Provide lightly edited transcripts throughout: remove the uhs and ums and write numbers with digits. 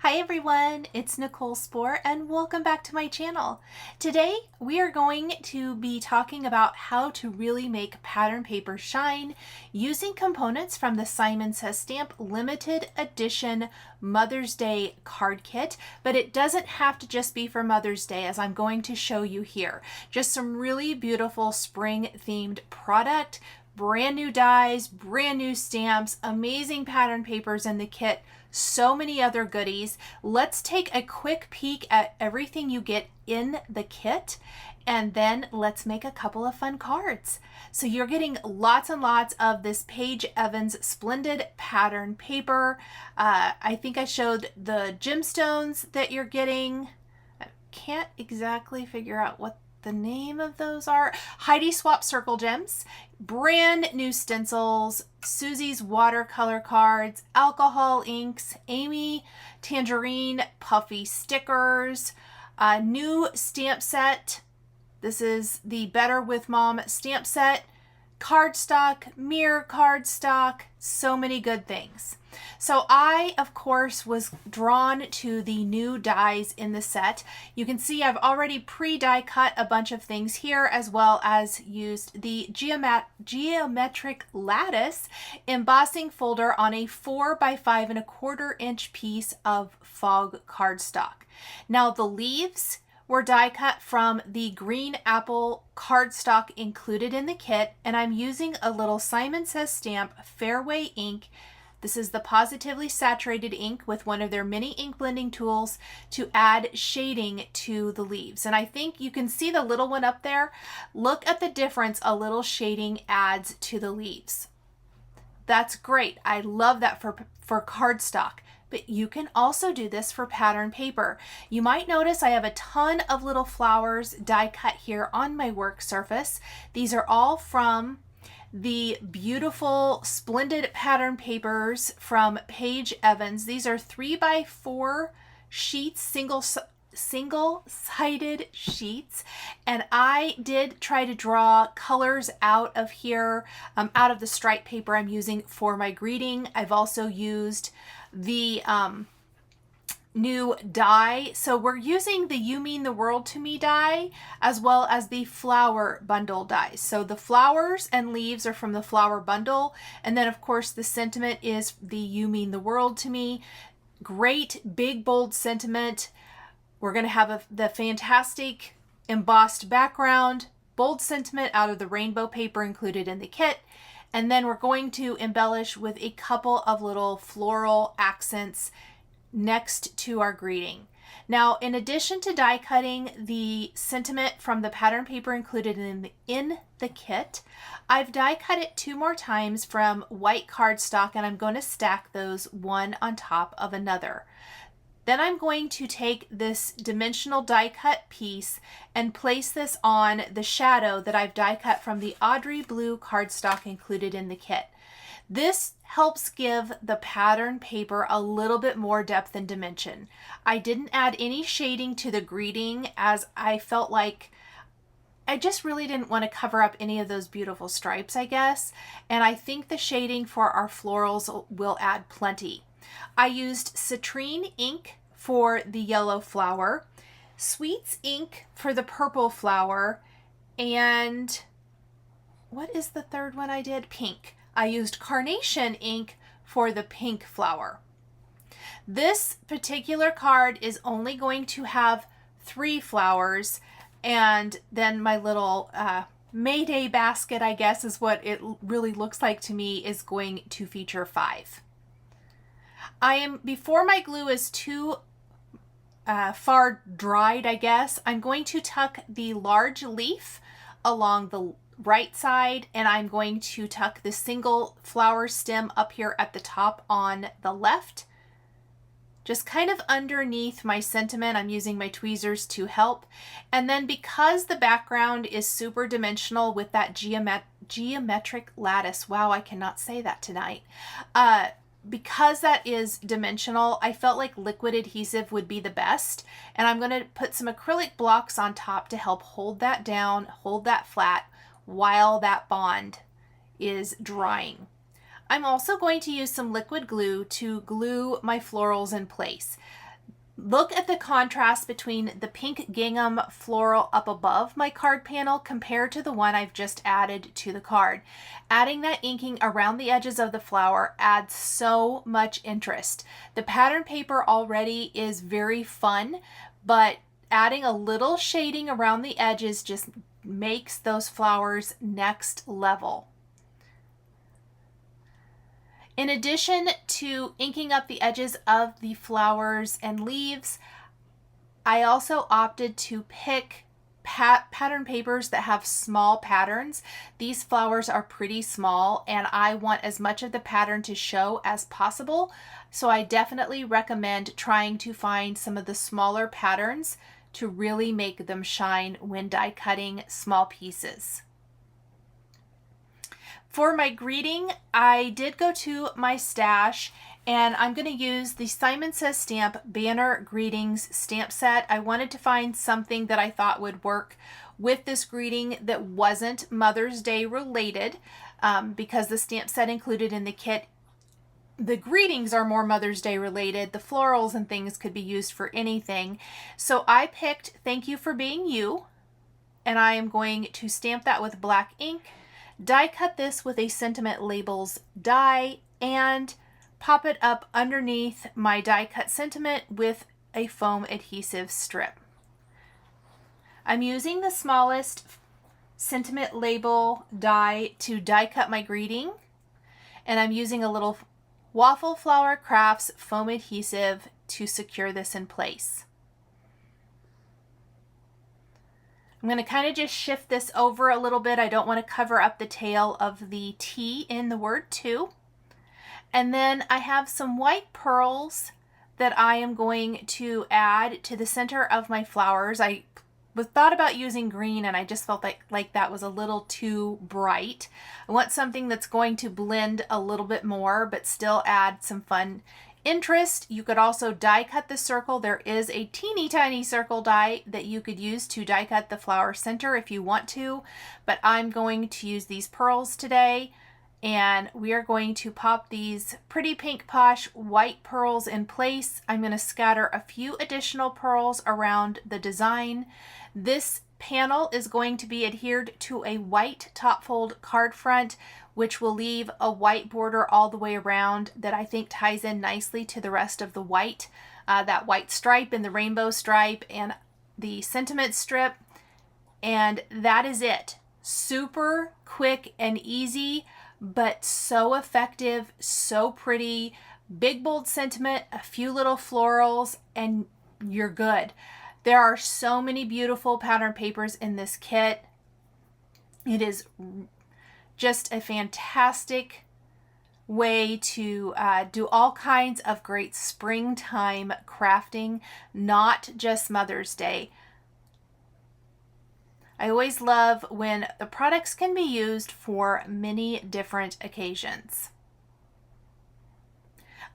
Hi everyone, it's Nicole Spohr and welcome back to my channel. Today we are going to be talking about how to really make pattern paper shine using components from the Simon Says Stamp limited edition Mother's Day card kit, but it doesn't have to just be for Mother's Day as I'm going to show you here. Just some really beautiful spring themed product, brand new dies, brand new stamps, amazing pattern papers in the kit, so many other goodies. Let's take a quick peek at everything you get in the kit, and then let's make a couple of fun cards. So you're getting lots and lots of this Paige Evans Splendid pattern paper. I think I showed the gemstones that you're getting. I can't exactly figure out what the name of those are. Heidi Swap Circle Gems, brand new stencils, Susie's watercolor cards, alcohol inks, Amy Tangerine puffy stickers, a new stamp set. This is the Better with Mom stamp set, cardstock, mirror cardstock, so many good things. So I, of course, was drawn to the new dies in the set. You can see I've already pre-die cut a bunch of things here, as well as used the geometric lattice embossing folder on a 4x5¼ piece of fog cardstock. Now the leaves were die cut from the green apple cardstock included in the kit, and I'm using a little Simon Says Stamp Fairway ink. This is the Pawsitively saturated ink with one of their mini ink blending tools to add shading to the leaves. And I think you can see the little one up there. Look at the difference a little shading adds to the leaves. That's great. I love that for cardstock. But you can also do this for pattern paper. You might notice I have a ton of little flowers die cut here on my work surface. These are all from the beautiful Splendid pattern papers from Paige Evans. These are 3x4 sheets, single-sided sheets, and I did try to draw colors out of here, out of the stripe paper I'm using for my greeting. I've also used the new die. So we're using the You Mean the World to Me die, as well as the flower bundle dies. So the flowers and leaves are from the flower bundle, and then of course the sentiment is the You Mean the World to Me. Great big bold sentiment. We're going to have the fantastic embossed background, bold sentiment out of the rainbow paper included in the kit, and then we're going to embellish with a couple of little floral accents next to our greeting. Now, in addition to die cutting the sentiment from the pattern paper included in the kit, I've die cut it 2 more times from white cardstock, and I'm going to stack those one on top of another. Then I'm going to take this dimensional die cut piece and place this on the shadow that I've die cut from the Audrey blue cardstock included in the kit. This helps give the pattern paper a little bit more depth and dimension. I didn't add any shading to the greeting as I felt like I just really didn't want to cover up any of those beautiful stripes, I guess. And I think the shading for our florals will add plenty. I used citrine ink for the yellow flower, Sweets ink for the purple flower, and what is the third one I did? Pink. I used carnation ink for the pink flower. This particular card is only going to have 3 flowers, and then my little Mayday basket, I guess is what it really looks like to me, is going to feature 5. Before my glue is too far dried, I guess, I'm going to tuck the large leaf along the right side, and I'm going to tuck the single flower stem up here at the top on the left, just kind of underneath my sentiment. I'm using my tweezers to help. And then because the background is super dimensional with that geometric lattice, wow, I cannot say that tonight, because that is dimensional, I felt like liquid adhesive would be the best, and I'm going to put some acrylic blocks on top to help hold that down, hold that flat while that bond is drying. I'm also going to use some liquid glue to glue my florals in place. Look at the contrast between the pink gingham floral up above my card panel compared to the one I've just added to the card. Adding that inking around the edges of the flower adds so much interest. The pattern paper already is very fun, but adding a little shading around the edges just makes those flowers next level. In addition to inking up the edges of the flowers and leaves, I also opted to pick pattern papers that have small patterns. These flowers are pretty small and I want as much of the pattern to show as possible. So I definitely recommend trying to find some of the smaller patterns to really make them shine when die cutting small pieces. For my greeting, I did go to my stash and I'm going to use the Simon Says Stamp Banner Greetings stamp set. I wanted to find something that I thought would work with this greeting that wasn't Mother's Day related, because the stamp set included in the kit, the greetings are more Mother's Day related. The florals and things could be used for anything. So I picked Thank You for Being You, and I am going to stamp that with black ink. Die cut this with a Sentiment Labels die and pop it up underneath my die cut sentiment with a foam adhesive strip. I'm using the smallest sentiment label die to die cut my greeting, and I'm using a little Waffle Flower Crafts foam adhesive to secure this in place. I'm going to kind of just shift this over a little bit. I don't want to cover up the tail of the T in the word to. And then I have some white pearls that I am going to add to the center of my flowers. I thought about using green and I just felt like that was a little too bright. I want something that's going to blend a little bit more but still add some fun interest. You could also die cut the circle. There is a teeny tiny circle die that you could use to die cut the flower center if you want to, but I'm going to use these pearls today, and we are going to pop these pretty pink posh white pearls in place. I'm going to scatter a few additional pearls around the design. This panel is going to be adhered to a white top fold card front, which will leave a white border all the way around that I think ties in nicely to the rest of the white, that white stripe and the rainbow stripe and the sentiment strip. And that is it. Super quick and easy, but so effective, so pretty. Big bold sentiment, a few little florals, and you're good. There are so many beautiful pattern papers in this kit. It is just a fantastic way to do all kinds of great springtime crafting, not just Mother's Day. I always love when the products can be used for many different occasions.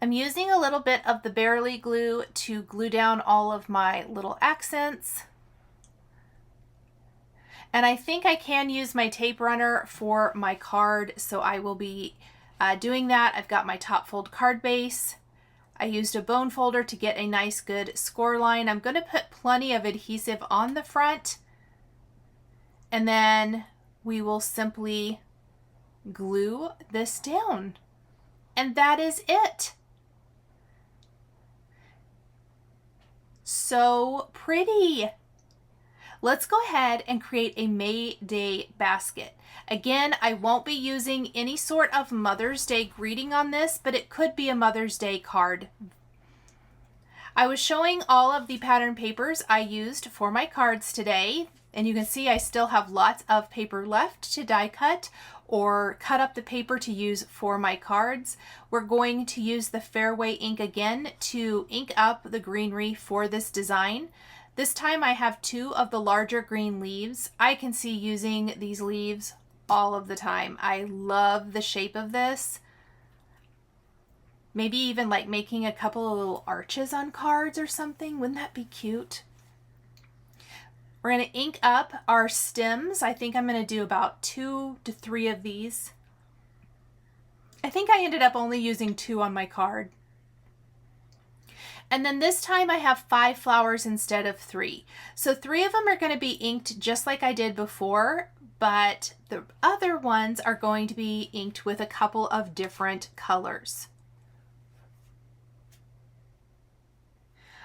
I'm using a little bit of the Barely glue to glue down all of my little accents. And I think I can use my tape runner for my card, so I will be doing that. I've got my top fold card base. I used a bone folder to get a nice good score line. I'm going to put plenty of adhesive on the front, and then we will simply glue this down. And that is it. So pretty. Let's go ahead and create a Mayday basket. Again, I won't be using any sort of Mother's Day greeting on this, but it could be a Mother's Day card. I was showing all of the pattern papers I used for my cards today, and you can see I still have lots of paper left to die cut or cut up the paper to use for my cards. We're going to use the Fairway ink again to ink up the greenery for this design. This time I have 2 of the larger green leaves. I can see using these leaves all of the time. I love the shape of this. Maybe even like making a couple of little arches on cards or something. Wouldn't that be cute? We're going to ink up our stems. I think I'm going to do about 2 to 3 of these. I think I ended up only using 2 on my card. And then this time I have 5 flowers instead of 3. So 3 of them are going to be inked just like I did before, but the other ones are going to be inked with a couple of different colors.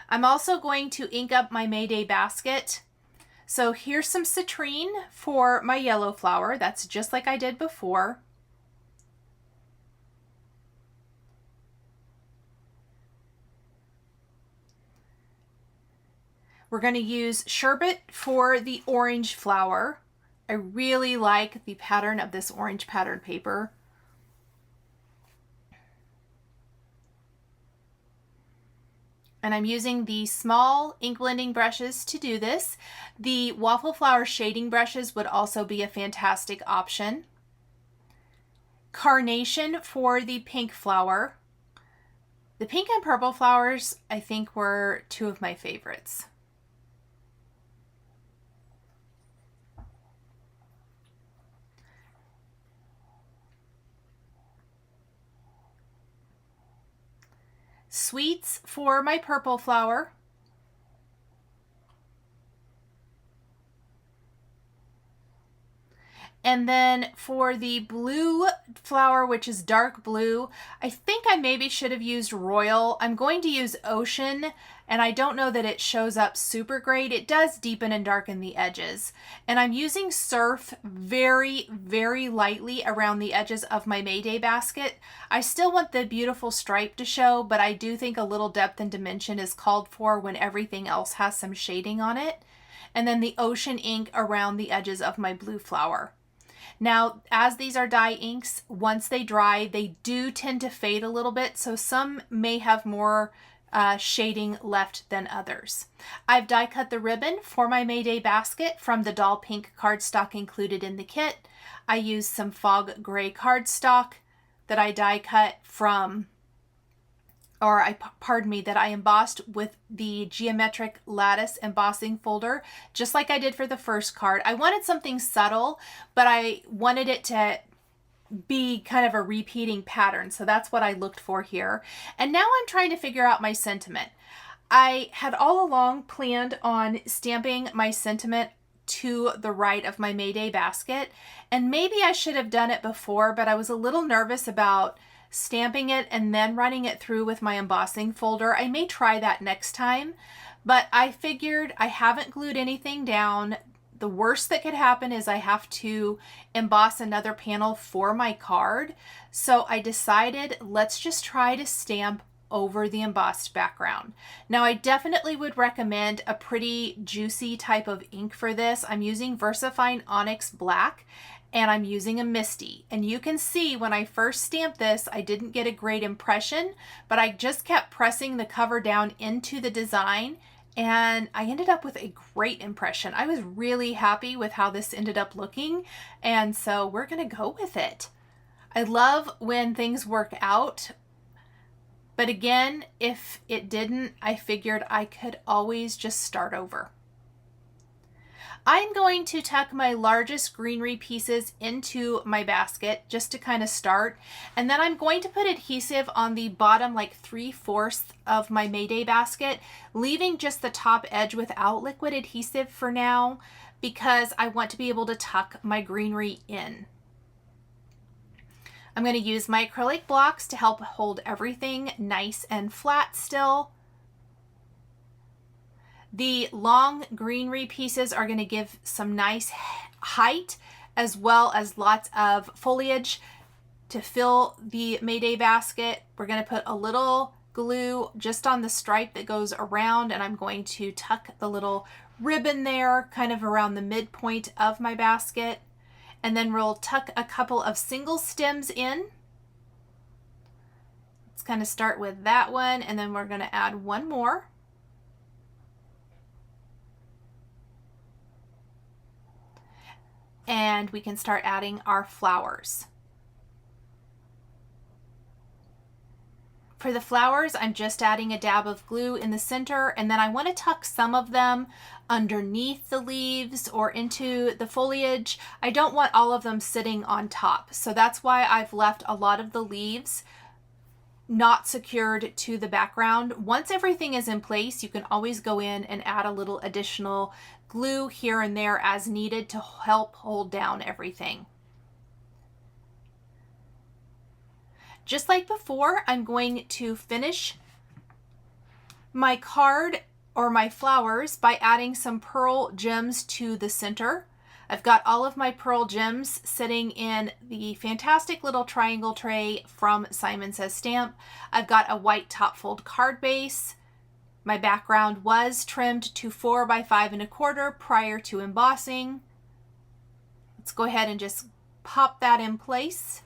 I'm also going to ink up my Mayday basket. So here's some citrine for my yellow flower. That's just like I did before. We're going to use Sherbet for the orange flower. I really like the pattern of this orange pattern paper. And I'm using the small ink blending brushes to do this. The waffle flower shading brushes would also be a fantastic option. Carnation for the pink flower. The pink and purple flowers, I think, were 2 of my favorites. Sweets for my purple flower. And then for the blue flower, which is dark blue, I think I maybe should have used Royal. I'm going to use Ocean, and I don't know that it shows up super great. It does deepen and darken the edges. And I'm using Surf very, very lightly around the edges of my Mayday basket. I still want the beautiful stripe to show, but I do think a little depth and dimension is called for when everything else has some shading on it. And then the Ocean ink around the edges of my blue flower. Now, as these are dye inks, once they dry, they do tend to fade a little bit, so some may have more shading left than others. I've die cut the ribbon for my Mayday basket from the doll pink cardstock included in the kit. I used some fog gray cardstock that I die cut from, that I embossed with the geometric lattice embossing folder, just like I did for the first card. I wanted something subtle, but I wanted it to be kind of a repeating pattern, so that's what I looked for here. And now I'm trying to figure out my sentiment. I had all along planned on stamping my sentiment to the right of my Mayday basket, and maybe I should have done it before, but I was a little nervous about stamping it and then running it through with my embossing folder. I may try that next time, but I figured I haven't glued anything down. The worst that could happen is I have to emboss another panel for my card. So I decided, let's just try to stamp over the embossed background. Now, I definitely would recommend a pretty juicy type of ink for this. I'm using VersaFine Onyx Black, and I'm using a Misty. And you can see when I first stamped this, I didn't get a great impression, but I just kept pressing the cover down into the design, and I ended up with a great impression. I was really happy with how this ended up looking, and so we're gonna go with it. I love when things work out, but again, if it didn't, I figured I could always just start over. I'm going to tuck my largest greenery pieces into my basket just to kind of start. And then I'm going to put adhesive on the bottom, like 3/4 of my Mayday basket, leaving just the top edge without liquid adhesive for now, because I want to be able to tuck my greenery in. I'm going to use my acrylic blocks to help hold everything nice and flat still. The long greenery pieces are going to give some nice height, as well as lots of foliage to fill the Mayday basket. We're going to put a little glue just on the stripe that goes around, and I'm going to tuck the little ribbon there kind of around the midpoint of my basket. And then we'll tuck a couple of single stems in. Let's kind of start with that one, and then we're going to add one more. And we can start adding our flowers. For the flowers, I'm just adding a dab of glue in the center, and then I want to tuck some of them underneath the leaves or into the foliage. I don't want all of them sitting on top, so that's why I've left a lot of the leaves not secured to the background. Once everything is in place, you can always go in and add a little additional glue here and there as needed to help hold down everything. Just like before, I'm going to finish my card or my flowers by adding some pearl gems to the center. I've got all of my pearl gems sitting in the fantastic little triangle tray from Simon Says Stamp. I've got a white top fold card base. My background was trimmed to 4 by 5 1/4 prior to embossing. Let's go ahead and just pop that in place.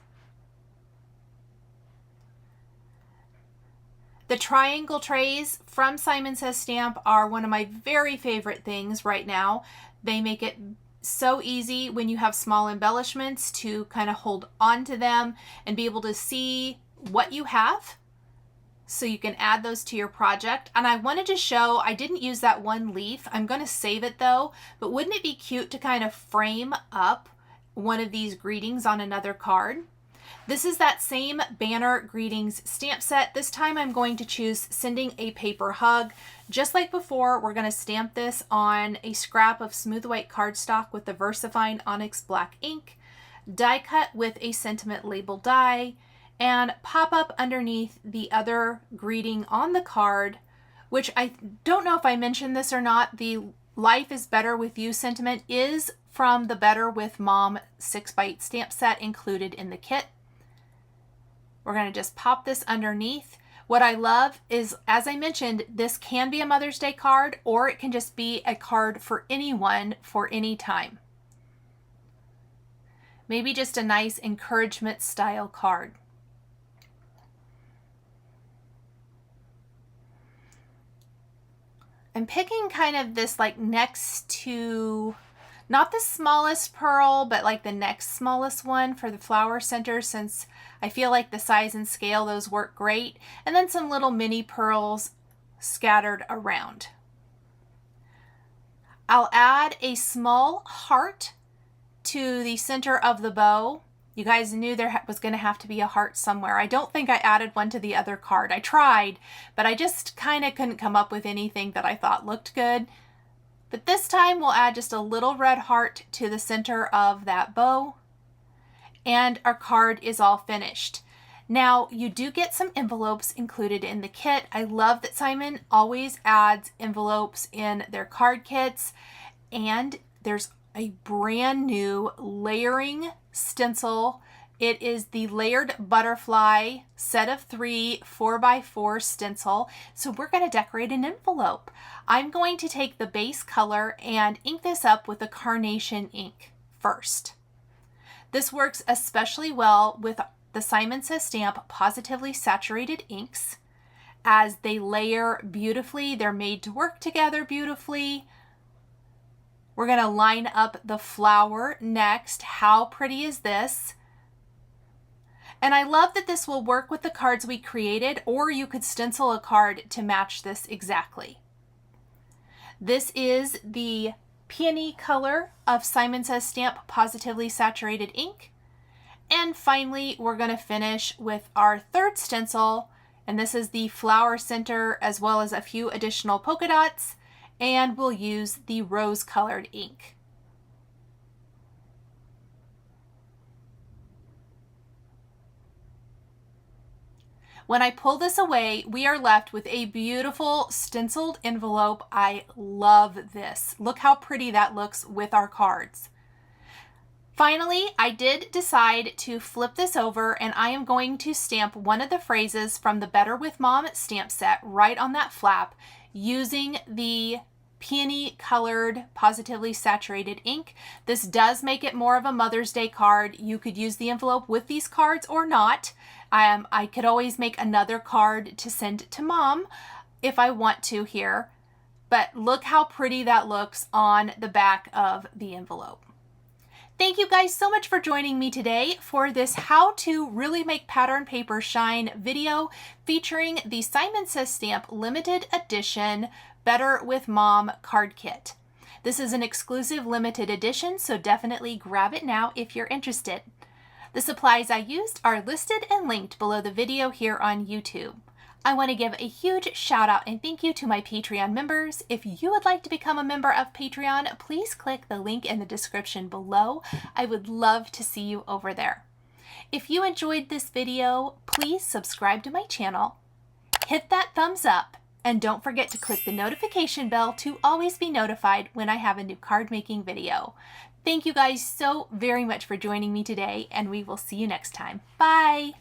The triangle trays from Simon Says Stamp are one of my very favorite things right now. They make it so easy when you have small embellishments to kind of hold on to them and be able to see what you have, so you can add those to your project. And I wanted to show, I didn't use that one leaf. I'm going to save it though, but wouldn't it be cute to kind of frame up one of these greetings on another card? This is that same banner greetings stamp set. This time I'm going to choose Sending a Paper Hug. Just like before, we're going to stamp this on a scrap of smooth white cardstock with the VersaFine Onyx Black ink, die cut with a sentiment label die, and pop up underneath the other greeting on the card, which I don't know if I mentioned this or not. The Life is Better with You sentiment is from the Better with Mom 6x8 stamp set included in the kit. We're going to just pop this underneath. What I love is, as I mentioned, this can be a Mother's Day card, or it can just be a card for anyone for any time. Maybe just a nice encouragement style card. I'm picking kind of this like next to, not the smallest pearl, but like the next smallest one for the flower center, since I feel like the size and scale, those work great. And then some little mini pearls scattered around. I'll add a small heart to the center of the bow. You guys knew there was going to have to be a heart somewhere. I don't think I added one to the other card. I tried, but I just kind of couldn't come up with anything that I thought looked good. But this time we'll add just a little red heart to the center of that bow, and our card is all finished. Now, you do get some envelopes included in the kit. I love that Simon always adds envelopes in their card kits, and there's a brand new layering stencil. It is the Layered Butterfly set of 3 4x4 stencil. So we're going to decorate an envelope. I'm going to take the base color and ink this up with the Carnation ink first. This works especially well with the Simon Says Stamp Positively Saturated inks, as they layer beautifully. They're made to work together beautifully. We're going to line up the flower next. How pretty is this? And I love that this will work with the cards we created, or you could stencil a card to match this exactly. This is the Peony color of Simon Says Stamp Positively Saturated ink. And finally, we're going to finish with our third stencil, and this is the flower center as well as a few additional polka dots, and we'll use the rose colored ink. When I pull this away, we are left with a beautiful stenciled envelope. I love this. Look how pretty that looks with our cards. Finally, I did decide to flip this over, and I am going to stamp one of the phrases from the Better with Mom stamp set right on that flap using the Peony colored Positively Saturated ink. This does make it more of a Mother's Day card. You could use the envelope with these cards or not. I could always make another card to send to Mom if I want to here, but look how pretty that looks on the back of the envelope. Thank you guys so much for joining me today for this how to really make pattern paper shine video featuring the Simon Says Stamp limited edition Better with Mom card kit. This is an exclusive limited edition, so definitely grab it now if you're interested. The supplies I used are listed and linked below the video here on YouTube. I want to give a huge shout out and thank you to my Patreon members. If you would like to become a member of Patreon, please click the link in the description below. I would love to see you over there. If you enjoyed this video, please subscribe to my channel, hit that thumbs up, and don't forget to click the notification bell to always be notified when I have a new card making video. Thank you guys so very much for joining me today, and we will see you next time. Bye!